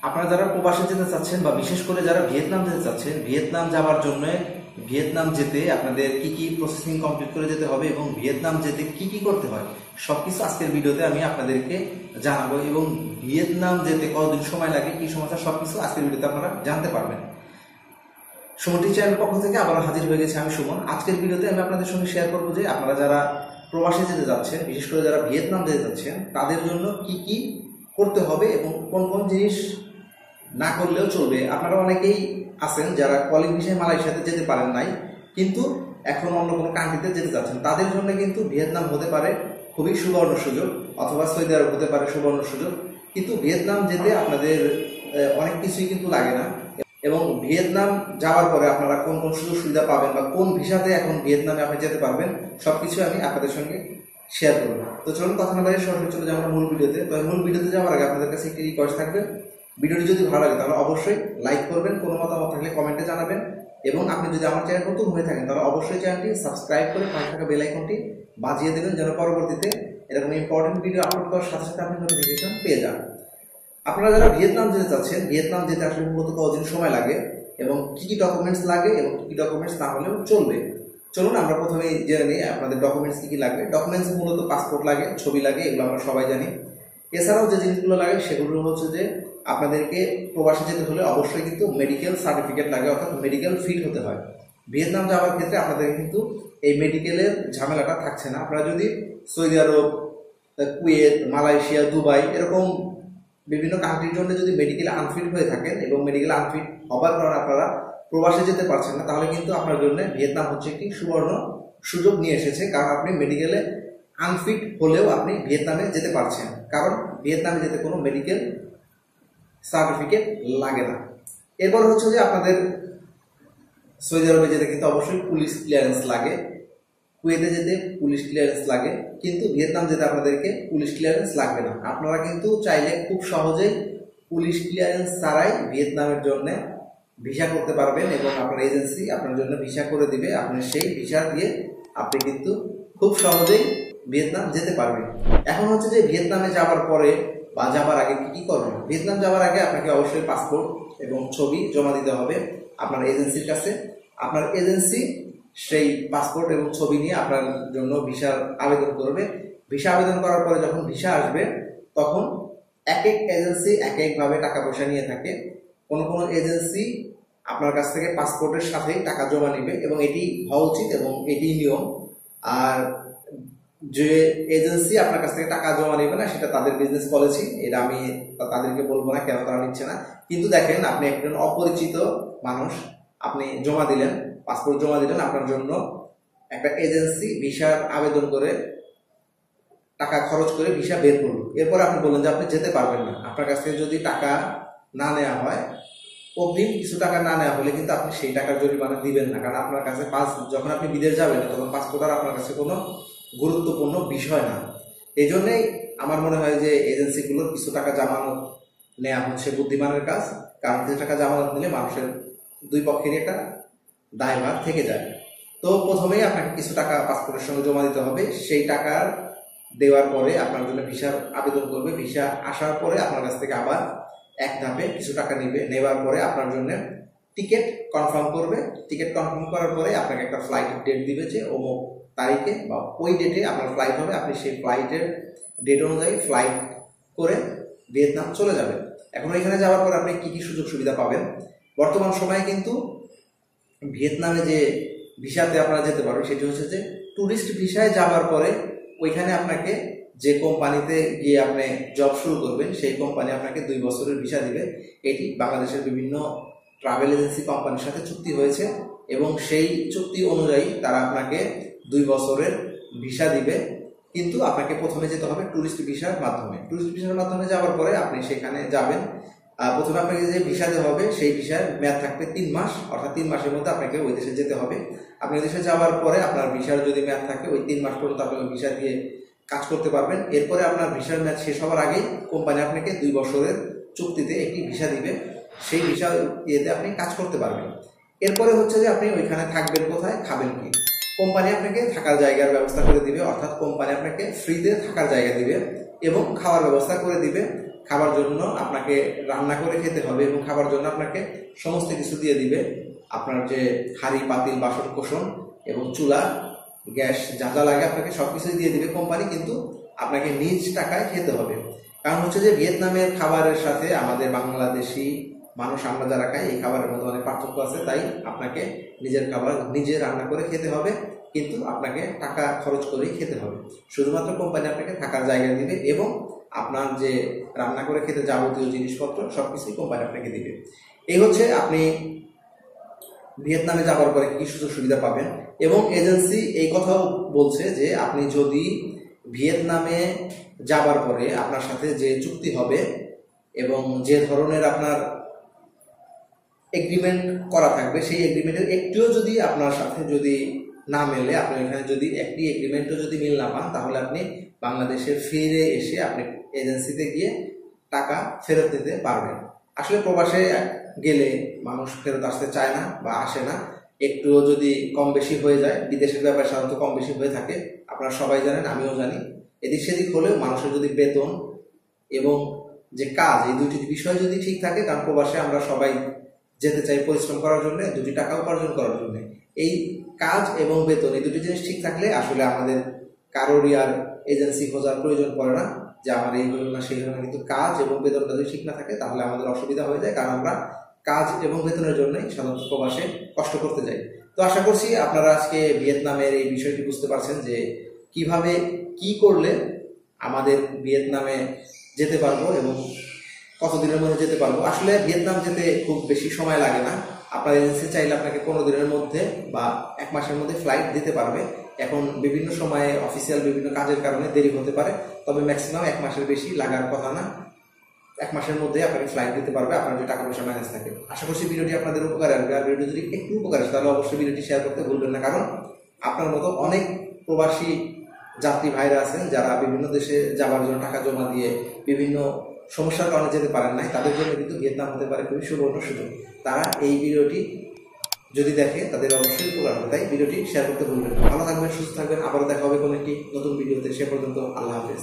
আপনারা যারা প্রবাসে যেতে চাচ্ছেন বা বিশেষ করে যারা ভিয়েতনাম যেতে চাচ্ছেন, ভিয়েতনাম যাওয়ার জন্য ভিয়েতনাম যেতে আপনাদের কি কি প্রসেসিং কমপ্লিট করে যেতে হবে এবং ভিয়েতনাম যেতে কি কি করতে হয় সবকিছু আজকের ভিডিওতে আমি আপনাদেরকে জানাবো। এবং ভিয়েতনাম যেতে কতদিন সময় লাগে, কি সমস্যা, সবকিছু আজকের ভিডিওতে আপনারা জানতে পারবেন। সুমন চ্যানেলের পক্ষ থেকে আবার হাজির হয়ে গেছে আমি সুমন। আজকের ভিডিওতে আমি আপনাদের সঙ্গে শেয়ার করবো যে আপনারা যারা প্রবাসে যেতে যাচ্ছেন, বিশেষ করে যারা ভিয়েতনাম যেতে যাচ্ছেন, তাদের জন্য কি কি করতে হবে এবং কোন কোন জিনিস না করলেও চলবে। আপনারা অনেকেই আছেন যারা কলিং ভিসায় মালয়েশিয়াতে যেতে পারেন নাই, কিন্তু এখন অন্য কোনো কান্ট্রিতে যেতে যাচ্ছেন, তাদের জন্য কিন্তু ভিয়েতনাম হতে পারে খুবই সুবর্ণ সুযোগ, অথবা সৌদি আরব হতে পারে সুবর্ণ সুযোগ। কিন্তু ভিয়েতনাম যেতে আপনাদের অনেক কিছুই কিন্তু লাগে না। এবং ভিয়েতনাম যাওয়ার পরে আপনারা কোন কোন সুযোগ সুবিধা পাবেন বা কোন ভিসাতে এখন ভিয়েতনামে আপনি যেতে পারবেন, সবকিছু আমি আপনাদের সঙ্গে শেয়ার করব। তো চলুন কথা না বাইরে সরাসরি চলে যাবো মূল ভিডিওতে। তো মূল ভিডিওতে যাওয়ার আগে আপনাদের কাছে একটি রিকোয়েস্ট থাকবে, ভিডিওটি যদি ভালো লাগে তাহলে অবশ্যই লাইক করবেন, কোনো মতামত থাকলে কমেন্টে জানাবেন, এবং আপনি যদি আমার চ্যানেল নতুন হয়ে থাকেন তাহলে অবশ্যই চ্যানেলটি সাবস্ক্রাইব করে পাশে থাকা বেল আইকনটি বাজিয়ে দেবেন, যেন পরবর্তীতে এরকম ইম্পর্টেন্ট ভিডিও আপলোড করার সাথে সাথে আপনি নোটিফিকেশন পেয়ে যান। আপনারা যারা ভিয়েতনাম যেতে চাচ্ছেন, ভিয়েতনাম যেতে আসলে মূলত কতদিন সময় লাগে এবং কি কি ডকুমেন্টস লাগে এবং কি কি ডকুমেন্টস না হলেও চলবে, চলুন আমরা প্রথমে জেনে নিই আপনাদের ডকুমেন্টস কি কি লাগবে। ডকুমেন্টস মূলত পাসপোর্ট লাগে, ছবি লাগে, এগুলো আমরা সবাই জানি। এছাড়াও যে জিনিসগুলো লাগে সেগুলো হচ্ছে যে আপনাদেরকে প্রবাসে যেতে হলে অবশ্যই কিন্তু মেডিকেল সার্টিফিকেট লাগে, অর্থাৎ মেডিকেল ফিট হতে হয়। ভিয়েতনাম যাওয়ার ক্ষেত্রে আপনাদের কিন্তু এই মেডিকেলের ঝামেলাটা থাকছে না। আপনারা যদি সৌদি আরব, কুয়েত, মালয়েশিয়া, দুবাই এরকম বিভিন্ন কান্ট্রির জন্য যদি মেডিকেল আনফিট হয়ে থাকেন এবং মেডিকেল আনফিট হবার কারণে আপনারা প্রবাসে যেতে পারছেন না, তাহলে কিন্তু আপনার জন্য ভিয়েতনাম হচ্ছে একটি সুবর্ণ সুযোগ নিয়ে এসেছে। কারণ আপনি মেডিকেলে আনফিট হলেও আপনি ভিয়েতনামে যেতে পারছেন, কারণ ভিয়েতনামে যেতে কোনো মেডিকেল সার্টিফিকেট লাগে না। এরপর হচ্ছে যে আপনাদের সৌদি আরবে যেতে কিন্তু অবশ্যই পুলিশ ক্লিয়ারেন্স লাগে, কুয়েতে যেতে পুলিশ ক্লিয়ারেন্স লাগে, কিন্তু ভিয়েতনাম যেতে আপনাদেরকে পুলিশ ক্লিয়ারেন্স লাগবে না। আপনারা কিন্তু চাইলে খুব সহজেই পুলিশ ক্লিয়ারেন্স ছাড়াই ভিয়েতনামের জন্য ভিসা করতে পারবেন এবং আপনার এজেন্সি আপনার জন্য ভিসা করে দিবে। আপনি সেই ভিসা দিয়ে আপনি কিন্তু খুব সহজেই ভিয়েতনাম যেতে পারবেন। এখন হচ্ছে যে ভিয়েতনামে যাওয়ার পরে বা যাবার আগে কি কি করবেন। ভিয়েতনাম যাওয়ার আগে আপনাকে অবশ্যই পাসপোর্ট এবং ছবি জমা দিতে হবে আপনার এজেন্সির কাছে। আপনার এজেন্সি সেই পাসপোর্ট এবং ছবি নিয়ে আপনার জন্য ভিসার আবেদন করবে। ভিসা আবেদন করার পরে যখন ভিসা আসবে তখন এক এক এজেন্সি এক একভাবে টাকা পয়সা নিয়ে থাকে। কোনো কোনো এজেন্সি আপনার কাছ থেকে পাসপোর্টের সাথেই টাকা জমা নেবে এবং এটি হওয়া উচিত এবং এটি নিয়ম। আর যে এজেন্সি আপনার কাছ থেকে টাকা জমা নেবে না সেটা তাদের বিজনেস পলিসি, এটা আমি তাদেরকে বলবো না কেন তারা নিচ্ছে না। কিন্তু দেখেন, আপনি একজন অপরিচিত মানুষ, আপনি জমা দিলেন, পাসপোর্ট জমা দিলেন, আপনার জন্য একটা এজেন্সি ভিসার আবেদন করে টাকা খরচ করে ভিসা বের করলো। এরপর আপনি বললেন যে আপনি যেতে পারবেন না। আপনার কাছ থেকে যদি টাকা না নেওয়া হয়, অগ্রিম কিছু টাকা না নেওয়া হলে কিন্তু আপনি সেই টাকার জরিমানা দিবেন না, কারণ আপনার কাছে যখন আপনি বিদেশ যাবেন তখন পাসপোর্ট আর আপনার কাছে কোনো গুরুত্বপূর্ণ বিষয় না। এই জন্যই আমার মনে হয় যে এজেন্সিগুলোর কিছু টাকা জামানত নেওয়া হচ্ছে বুদ্ধিমানের কাজ, কারণ কিছু টাকা জামানত নিলে মানুষের দুই পক্ষেরই একটা দায়ভার থেকে যায়। তো প্রথমেই আপনাকে কিছু টাকা পাসপোর্টের সঙ্গে জমা দিতে হবে। সেই টাকা দেওয়ার পরে আপনার জন্য ভিসার আবেদন করবে। ভিসা আসার পরে আপনার কাছ থেকে আবার এক ধাপে কিছু টাকা নেবে। নেওয়ার পরে আপনার জন্য টিকিট কনফার্ম করবে। টিকিট কনফার্ম করার পরে আপনাকে একটা ফ্লাইটের ডেট দিবে যে অমুক তারিখে বা ওই ডেটে আপনার ফ্লাইট হবে। আপনি সেই ফ্লাইটের ডেট অনুযায়ী ফ্লাইট করে ভিয়েতনাম চলে যাবেন। এখন এখানে যাওয়ার পর আপনি কি কি সুযোগ সুবিধা পাবেন। বর্তমান সময়ে কিন্তু ভিয়েতনামে যে ভিসাতে আপনারা যেতে পারবেন সেটি হচ্ছে যে ট্যুরিস্ট ভিসায় যাওয়ার পরে ওইখানে আপনাকে যে কোম্পানিতে গিয়ে আপনি জব শুরু করবেন সেই কোম্পানি আপনাকে 2 বছরের ভিসা দিবে। এটি বাংলাদেশের বিভিন্ন ট্রাভেল এজেন্সি কোম্পানির সাথে চুক্তি হয়েছে এবং সেই চুক্তি অনুযায়ী তারা আপনাকে 2 বছরের ভিসা দিবে। কিন্তু আপনাকে প্রথমে যেতে হবে ট্যুরিস্ট ভিসার মাধ্যমে। ট্যুরিস্ট ভিসার মাধ্যমে যাওয়ার পরে আপনি সেখানে যাবেন। প্রথমে আপনাকে যে ভিসা দেওয়া হবে সেই ভিসার মেয়াদ থাকবে 3 মাস, অর্থাৎ 3 মাসের মধ্যে আপনাকে ওই দেশে যেতে হবে। আপনি ওই দেশে যাওয়ার পরে আপনার ভিসার যদি মেয়াদ থাকে ওই 3 মাস পর্যন্ত আপনি ওই ভিসা দিয়ে কাজ করতে পারবেন। এরপরে আপনার ভিসার মেয়াদ শেষ হওয়ার আগেই কোম্পানি আপনাকে 2 বছরের চুক্তিতে একটি ভিসা দিবে। সেই ভিসা ইয়েতে আপনি কাজ করতে পারবেন। এরপরে হচ্ছে যে আপনি ওইখানে থাকবেন কোথায়, খাবেন কি। কোম্পানি আপনাকে থাকার জায়গার ব্যবস্থা করে দিবে, অর্থাৎ কোম্পানি আপনাকে ফ্রিতে থাকার জায়গা দিবে এবং খাওয়ার ব্যবস্থা করে দিবে। খাবার জন্য আপনাকে রান্না করে খেতে হবে এবং খাবার জন্য আপনাকে সমস্ত কিছু দিয়ে দিবে। আপনার যে হাঁড়ি পাতিল বাসন কোসন এবং চুলা গ্যাস যা যা লাগে আপনাকে সবকিছুই দিয়ে দিবে কোম্পানি, কিন্তু আপনাকে নিজ টাকায় খেতে হবে। কারণ হচ্ছে যে ভিয়েতনামের খাবারের সাথে আমাদের বাংলাদেশি মানুষ আমরা যারা খাই এই খাবারের মধ্যে অনেক পার্থক্য আছে, তাই আপনাকে নিজের খাবার নিজে রান্না করে খেতে হবে, কিন্তু আপনাকে টাকা খরচ করেই খেতে হবে। শুধুমাত্র কোম্পানি আপনাকে থাকার জায়গা দিবে এবং আপনার যে রান্না করে খেতে যাবতীয় জিনিসপত্র সবকিছুই কোম্পানি আপনাকে দিবে। এই হচ্ছে আপনি ভিয়েতনামে যাওয়ার পরে কি সুযোগ সুবিধা পাবেন। এবং এজেন্সি এই কথাও বলছে যে আপনি যদি ভিয়েতনামে যাবার পরে আপনার সাথে যে চুক্তি হবে এবং যে ধরনের আপনার এগ্রিমেন্ট করা থাকবে, সেই এগ্রিমেন্টের একটিও যদি আপনার সাথে যদি না মেলে, আপনি এখানে যদি একটি এগ্রিমেন্টও যদি মিল না পান, তাহলে আপনি বাংলাদেশে ফিরে এসে আপনি এজেন্সিতে গিয়ে টাকা ফেরত দিতে পারবেন। আসলে প্রবাসে গেলে মানুষ ফেরত আসতে চায় না বা আসে না, একটুও যদি কম বেশি হয়ে যায়, বিদেশের ব্যাপারে সাধারণত কম বেশি হয়ে থাকে, আপনারা সবাই জানেন, আমিও জানি। এদিক সেদিক হলেও মানুষের যদি বেতন এবং যে কাজ, এই দুটি বিষয় যদি ঠিক থাকে, কারণ প্রবাসে আমরা সবাই যেতে চাই পরিশ্রম করার জন্য, দুটি টাকা উপার্জন করার জন্য। এই কাজ এবং বেতন এই দুটি জিনিস ঠিক থাকলে আসলে আমাদের কারোরই আর এজেন্সি খোঁজার প্রয়োজন পড়ে না যে আমার এই হলো না সেই হলো না। কিন্তু কাজ এবং বেতনটা যদি ঠিক না থাকে তাহলে আমাদের অসুবিধা হয়ে যায়, কারণ আমরা কাজ এবং বেতনের জন্যই সাধারণত প্রবাসে কষ্ট করতে যাই। তো আশা করছি আপনারা আজকে ভিয়েতনামের এই বিষয়টি বুঝতে পারছেন যে কিভাবে কি করলে আমাদের ভিয়েতনামে যেতে পারবো এবং কতদিনের মধ্যে যেতে পারবো। আসলে ভিয়েতনাম যেতে খুব বেশি সময় লাগে না। আপনার এজেন্সি চাইলে আপনাকে 15 দিনের মধ্যে বা 1 মাসের মধ্যে ফ্লাইট দিতে পারবে। এখন বিভিন্ন সময়ে অফিসিয়াল বিভিন্ন কাজের কারণে দেরি হতে পারে, তবে ম্যাক্সিমাম 1 মাসের বেশি লাগার কথা না। 1 মাসের মধ্যে আপনাকে ফ্লাইট দিতে পারবে, আপনার যে টাকা পয়সা ম্যানেজ থাকে। আশা করছি ভিডিওটি আপনাদের উপকার আসবে। আর ভিডিও যদি একটু উপকার আসে তাহলে অবশ্যই ভিডিওটি শেয়ার করতে ভুলবেন না, কারণ আপনার মতো অনেক প্রবাসী যাত্রী ভাইরা আছেন যারা বিভিন্ন দেশে যাওয়ার জন্য টাকা জমা দিয়ে বিভিন্ন সমস্যার কারণে যেতে পারেন নাই, তাদের জন্য কিন্তু ভিয়েতনাম হতে পারে খুবই সুবর্ণ সুযোগ। তারা এই ভিডিওটি যদি দেখে তাদের অবশ্যই উপকার হবে, তাই ভিডিওটি শেয়ার করতে ভুলবেন না। ভালো থাকবেন, সুস্থ থাকবেন, আবারও দেখা হবে কোনো একটি নতুন ভিডিওতে। সে পর্যন্ত আল্লাহ হাফেজ।